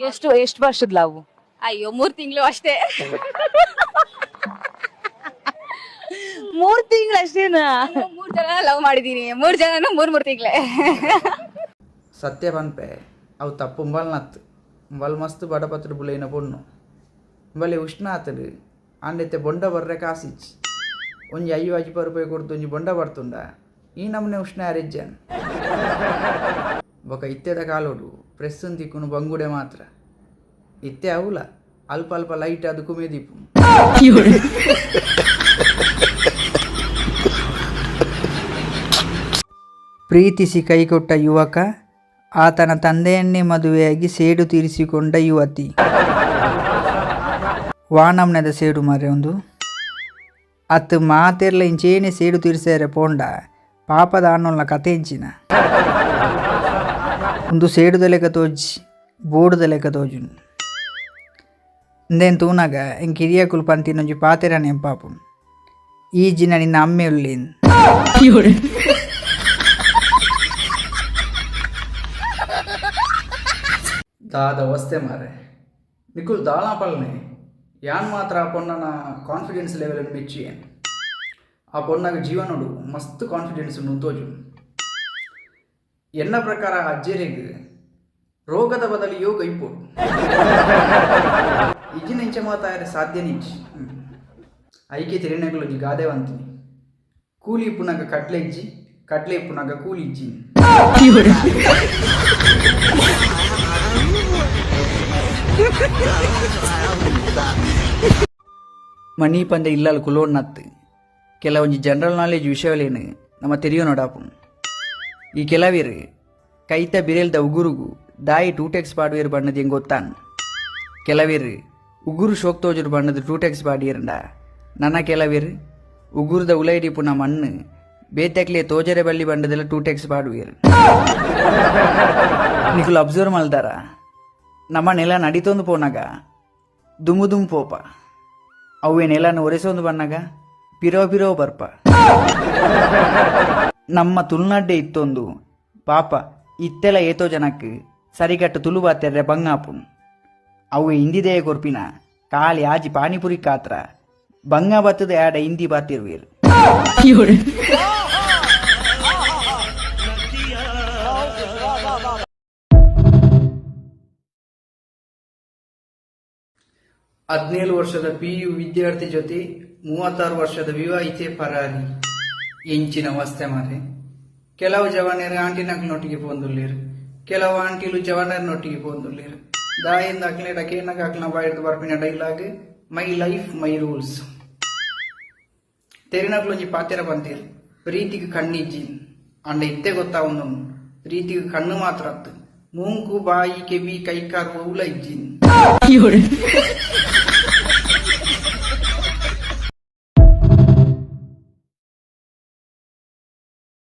ಎಷ್ಟು ವರ್ಷದ ಲವ್? ಅಯ್ಯೋ 3 ತಿಂಗಳು ಅಷ್ಟೇ. 3 ತಿಂಗಳು ಅಷ್ಟೇನಾ? 3 ಜನ ಲವ್ ಮಾಡಿದೀನಿ, 3 ಜನನು 3 ತಿಂಗಳೇ. ಸತ್ಯ ಪನ್ಪೆ ಅವು ತಪ್ಪು ನತ್ತು ಬಲ್ ಮಸ್ತ್ ಬಡಪತ್ರ ಬುಲೈನ ಪೊಣ್ಣು ಬಲೆ ಉಷ್ಣ ಆತಡು ಅಂಡೆತ್ತೆ ಬೊಂಡ ಬರ್ರೆ ಕಾಸಿಚ್ಚಿ ಒಂಜಿ 5 ರೂಪಾಯಿ ಕೊಡ್ತು ಒಂಜಿ ಬೊಂಡ ಬರ್ತುಂಡ ಈ ನಮ್ಮನೆ ಉಷ್ಣ ಯಾರಿಜ್ಜನ್ ಬೊಕ ಇತ್ತೆದ ಕಾಲೋಡು ಪ್ರೆಸ್ಸನ್ ತಿಕ್ಕುನು ಬಂಗುಡೆ ಮಾತ್ರ ಇತ್ತೆ ಅವಲ ಅಲ್ಪ ಅಲ್ಪ ಲೈಟ್ ಅದು ಕುಮೆ ದೀಪು. ಪ್ರೀತಿಸಿ ಕೈಕೊಟ್ಟ ಯುವಕ ಆತನ ತಂದೆಯನ್ನೇ ಮದುವೆಯಾಗಿ ಸೇಡು ತೀರಿಸಿಕೊಂಡ ಯುವತಿ. ವಾನಮ್ನದ ಸೇಡು ಮಾರೆ ಒಂದು ಅತ್ತು ಮಾತೆರ್ಲ ಇಂಚೇನೆ ಸೇಡು ತೀರಿಸ್ಯಾರೆ ಪೋಂಡ ಪಾಪದ ಅನ್ನೋಲ್ಲ ಕತೆ ಇಂಚಿನ ಒಂದು ಸೇಡುದ ಲೆಕ್ಕ ತೋಜಿ ಬೋಡುದ ಲೆಕ್ಕ ತೋಜುನು ಇಂದೇನು ತೂನಾಗ ಹೆಂಗೆ ಕಿರಿಯ ಕುಲ್ಪಂತಿನೊಂಜಿ ಪಾತೆರ ನೆಂಪಾಪು ಈ ಜಿನ ನಿನ್ನ ಅಮ್ಮೆ ಉಳ್ಳೇನು ದಾದ ಅವಸ್ಥೆ ಮಾರೆ ನಿಕುಲ್ ದಾಳಾಪಲ್ನೆ ಯಾನ್ ಮಾತ್ರ ಆ ಪೊಣ್ಣನ ಕಾನ್ಫಿಡೆನ್ಸ್ ಲೆವೆಲ್ ಮೆಚ್ಚಿ ಏನು ಆ ಪೊಣ್ಣಾಗ ಜೀವನೋಡು ಮಸ್ತ್ ಕಾನ್ಫಿಡೆನ್ಸ್ ತೋಜು ಎನ್ನ ಪ್ರಕಾರ ಅಜ್ಜೆರೆಗೆ ರೋಗದ ಬದಲು ಯೋಗ ಇಪ್ಪೋಡು ಇಜ್ಜಿನ ಇಂಚ ಮಾತಾದ್ರೆ ಸಾಧ್ಯ ನಿಂಚಿ ಐಕೆ ತಿರಿನಗಳು ಈ ಗಾದೆವಂತೀನಿ ಕೂಲಿ ಇಪ್ಪುನಾಗ ಕಟ್ಲೆ ಇಜ್ಜಿ ಕಟ್ಲೆ ಇಪ್ಪುನಾಗ ಕೂಲಿ ಇಜ್ಜಿ. ಮಣಿ ಪಂದೆ ಇಲ್ಲಲ್ಲ ಕುಲೋಡ್ ನತ್ತು ಕೆಲವೊಂದು ಜನರಲ್ ನಾಲೆಜ್ ವಿಷಯಗಳೇನು ನಮ್ಮ ತೆರಿಯೋ ನೋಡಾಪು ಈ ಕೆಲವಿರು ಕೈತ ಬಿರೇಲ್ದ ಉಗುರುಗು ದಾಯಿ ಟೂಟೆಕ್ಸ್ ಪಾಡುವೇರು ಬಣ್ಣದ ಹೆಂಗೆ ಗೊತ್ತಾನ ಕೆಲವಿರು ಉಗುರು ಶೋಕ್ ತೋಜರು ಬಣ್ಣದ ಟೂಟೆಕ್ಸ್ ಪಾಡಿಯರಂಡ ನನ್ನ ಕೆಲವಿರು ಉಗುರದ ಉಲೈಡಿಪುನ ಮಣ್ಣು ಬೇತಕ್ಲೆ ತೋಜರೆ ಬಳ್ಳಿ ಬಣ್ಣದೆಲ್ಲ ಟೂಟೆಕ್ಸ್ ಪಾಡುವೇರು. ನಿಕುಲು ಅಬ್ಸರ್ವ್ ಮಲ್ದಾರ ನಮ್ಮ ನೆಲ ನಡಿತೊಂದು ಪೋನಾಗ ದುಮು ದುಮ್ ಪೋಪ ಅವೇ ನೆಲನ ಒರೆಸೊಂದು ಬಣ್ಣಾಗ ಪಿರೋ ಪಿರೋ ಬರ್ಪ ನಮ್ಮ ತುಳುನಾಡ್ಡೆ ಇತ್ತೊಂದು ಪಾಪ ಇತ್ತೆಲ್ಲ ಏತೋ ಜನಕ್ಕೆ ಸರಿಗಟ್ಟು ತುಳು ಬಾತ್ಯಾರೆ ಬಂಗಾಪು ಅವೇ ಹಿಂದಿದೆಯ ಕೊರ್ಪಿನ ಕಾಳಿ ಆಜಿ ಪಾನಿಪುರಿ ಕಾತ್ರ ಬಂಗ ಬತ್ತದ ಆಡ ಹಿಂದಿ ಬಾತಿರುವೇರು. ಹದಿನೇಳು ವರ್ಷದ PU ವಿದ್ಯಾರ್ಥಿ ಜೊತೆ 36 ವರ್ಷದ ವಿವಾಹಿತೆ ಪರಾರಿ ಎಂಚಿನ ಅವಸ್ಥೆ ಮಾರೆ. ಕೆಲವು ಜವಾನರು ಆಂಟಿನಕ್ನೊಟ್ಟಿಗೆ ಪೋಂದುಲ್ಲೇರು, ಕೆಲವು ಆಂಟಿಲು ಜವಾನರ್ನೊಟ್ಟಿಗೆ ಪೋಂದುಲ್ಲೇರು. ದಾಯಿಂದ ಹಾಕ್ಲೆ ಡಕೇನಾಗ ಹಾಕ್ಲ ಬಾಯ್ದು ಬರ್ಪಿನ dialogue my life my rules. ತೆರಿನಕ್ಲೊಂಜಿ ಪಾತೆರ ಬಂತೀರು ಪ್ರೀತಿಗೆ ಕಣ್ಣಿಜ್ಜಿ ಅಂಡ ಇತ್ತೆ ಗೊತ್ತಾವೊಂದು ಪ್ರೀತಿಗೆ ಕಣ್ಣು ಮಾತ್ರ ಅತ್ತು ಮೂಂಕು ಬಾಯಿ ಕೆಬಿ ಕೈಕಾರು ಉಲ ಇಜ್ಜಿನ್.